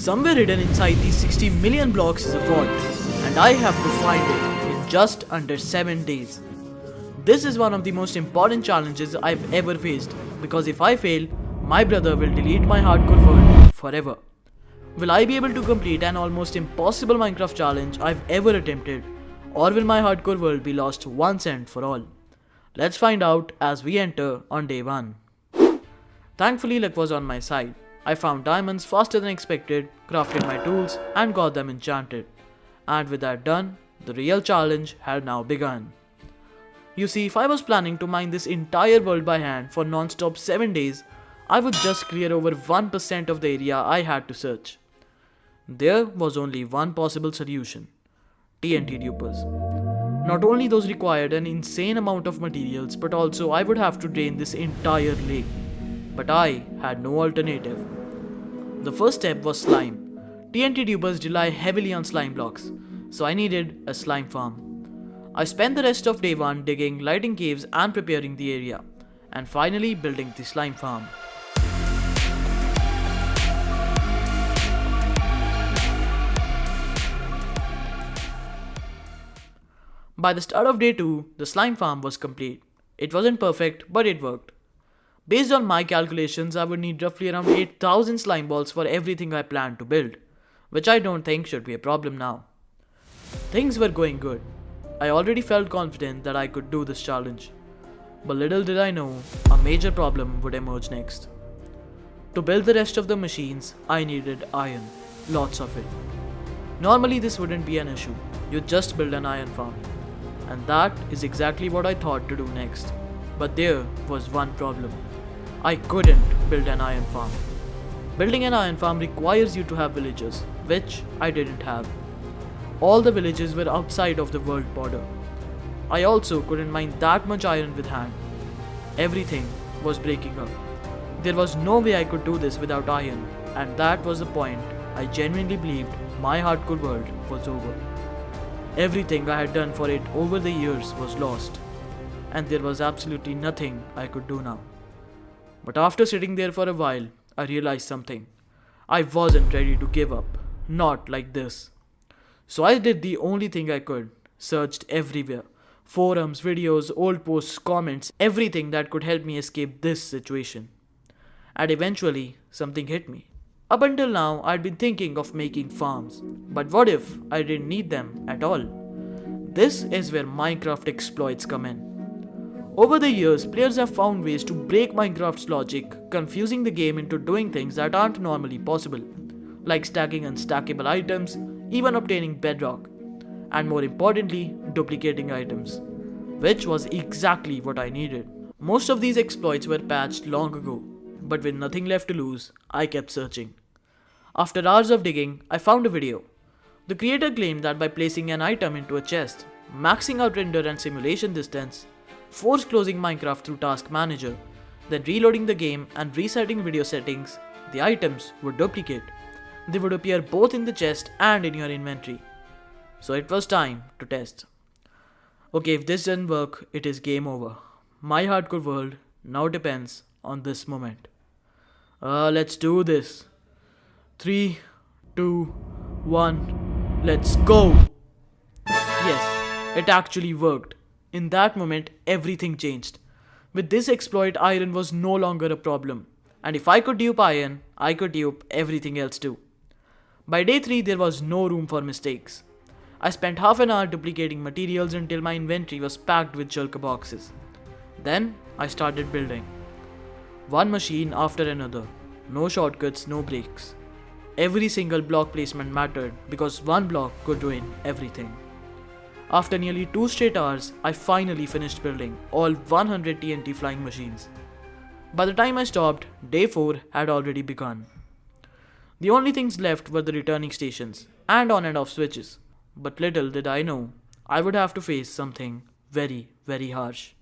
Somewhere hidden inside these 60 million blocks is a vault, and I have to find it in just under 7 days. This is one of the most important challenges I've ever faced, because if I fail, my brother will delete my hardcore world forever. Will I be able to complete an almost impossible Minecraft challenge I've ever attempted, or will my hardcore world be lost once and for all? Let's find out as we enter on day 1. Thankfully, luck was on my side. I found diamonds faster than expected, crafted my tools, and got them enchanted. And with that done, the real challenge had now begun. You see, if I was planning to mine this entire world by hand for non-stop 7 days, I would just clear over 1% of the area I had to search. There was only one possible solution: TNT dupers. Not only those required an insane amount of materials, but also I would have to drain this entire lake. But I had no alternative. The first step was slime. TNT dupers rely heavily on slime blocks, so I needed a slime farm. I spent the rest of day 1 digging, lighting caves and preparing the area, and finally building the slime farm. By the start of day 2, the slime farm was complete. It wasn't perfect, but it worked. Based on my calculations, I would need roughly around 8,000 slime balls for everything I planned to build, which I don't think should be a problem now. Things were going good. I already felt confident that I could do this challenge. But little did I know, a major problem would emerge next. To build the rest of the machines, I needed iron. Lots of it. Normally this wouldn't be an issue. You just build an iron farm. And that is exactly what I thought to do next. But there was one problem. I couldn't build an iron farm. Building an iron farm requires you to have villagers, which I didn't have. All the villages were outside of the world border. I also couldn't mine that much iron with hand. Everything was breaking up. There was no way I could do this without iron, and that was the point I genuinely believed my hardcore world was over. Everything I had done for it over the years was lost, and there was absolutely nothing I could do now. But after sitting there for a while, I realized something. I wasn't ready to give up. Not like this. So I did the only thing I could. Searched everywhere. Forums, videos, old posts, comments, everything that could help me escape this situation. And eventually, something hit me. Up until now, I'd been thinking of making farms. But what if I didn't need them at all? This is where Minecraft exploits come in. Over the years, players have found ways to break Minecraft's logic, confusing the game into doing things that aren't normally possible, like stacking unstackable items, even obtaining bedrock, and more importantly, duplicating items, which was exactly what I needed. Most of these exploits were patched long ago, but with nothing left to lose, I kept searching. After hours of digging, I found a video. The creator claimed that by placing an item into a chest, maxing out render and simulation distance, force closing Minecraft through Task Manager, then reloading the game and resetting video settings, the items would duplicate. They would appear both in the chest and in your inventory. So it was time to test. Okay, if this doesn't work, it is game over. My hardcore world now depends on this moment. Let's do this. 3, 2, 1, let's go! Yes, it actually worked. In that moment, everything changed. With this exploit, iron was no longer a problem. And if I could dupe iron, I could dupe everything else too. By day 3, there was no room for mistakes. I spent half an hour duplicating materials until my inventory was packed with shulker boxes. Then, I started building. One machine after another. No shortcuts, no breaks. Every single block placement mattered because one block could ruin everything. After nearly 2 straight hours, I finally finished building all 100 TNT flying machines. By the time I stopped, day 4 had already begun. The only things left were the returning stations and on and off switches. But little did I know, I would have to face something very, very harsh.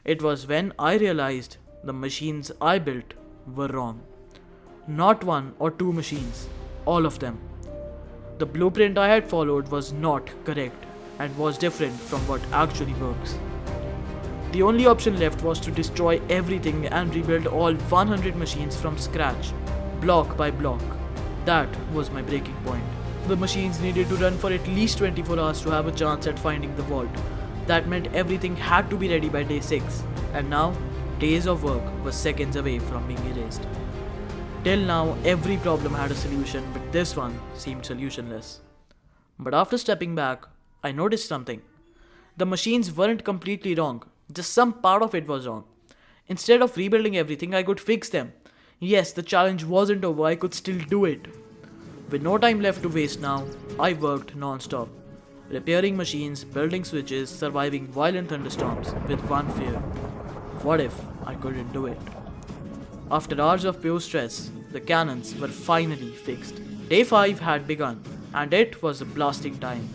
It was when I realized the machines I built were wrong. Not 1 or 2 machines, all of them. The blueprint I had followed was not correct and was different from what actually works. The only option left was to destroy everything and rebuild all 100 machines from scratch, block by block. That was my breaking point. The machines needed to run for at least 24 hours to have a chance at finding the vault. That meant everything had to be ready by day 6, and now, days of work were seconds away from being erased. Till now, every problem had a solution, but this one seemed solutionless. But after stepping back, I noticed something. The machines weren't completely wrong, just some part of it was wrong. Instead of rebuilding everything, I could fix them. Yes, the challenge wasn't over, I could still do it. With no time left to waste now, I worked non-stop. Repairing machines, building switches, surviving violent thunderstorms with one fear. What if I couldn't do it? After hours of pure stress, the cannons were finally fixed. Day 5 had begun, and it was a blasting time.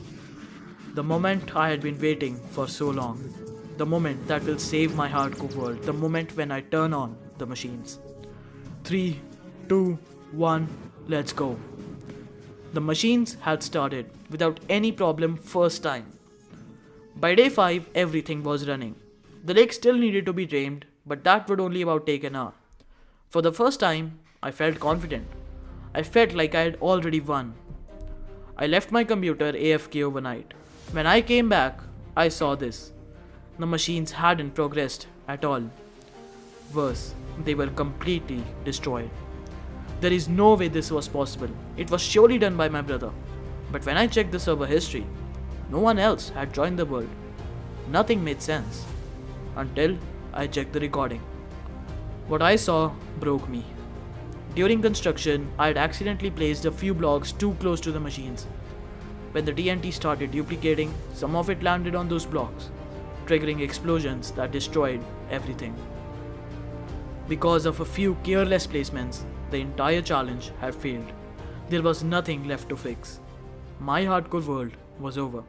The moment I had been waiting for so long. The moment that will save my hardcore world. The moment when I turn on the machines. 3, 2, 1, let's go. The machines had started without any problem first time. By day 5, everything was running. The lake still needed to be drained, but that would only about take an hour. For the first time, I felt confident. I felt like I had already won. I left my computer AFK overnight. When I came back, I saw this. The machines hadn't progressed at all. Worse, they were completely destroyed. There is no way this was possible. It was surely done by my brother. But when I checked the server history, no one else had joined the world. Nothing made sense. Until I checked the recording. What I saw broke me. During construction, I had accidentally placed a few blocks too close to the machines. When the TNT started duplicating, some of it landed on those blocks, triggering explosions that destroyed everything. Because of a few careless placements, the entire challenge had failed. There was nothing left to fix. My hardcore world was over.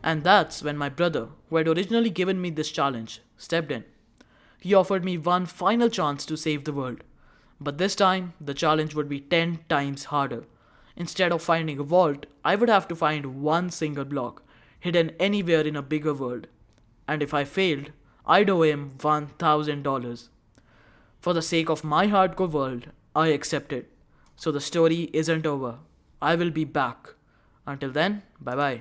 And that's when my brother, who had originally given me this challenge, stepped in. He offered me one final chance to save the world. But this time, the challenge would be 10 times harder. Instead of finding a vault, I would have to find one single block, hidden anywhere in a bigger world. And if I failed, I'd owe him $1,000. For the sake of my hardcore world, I accepted. So the story isn't over. I will be back. Until then, bye bye.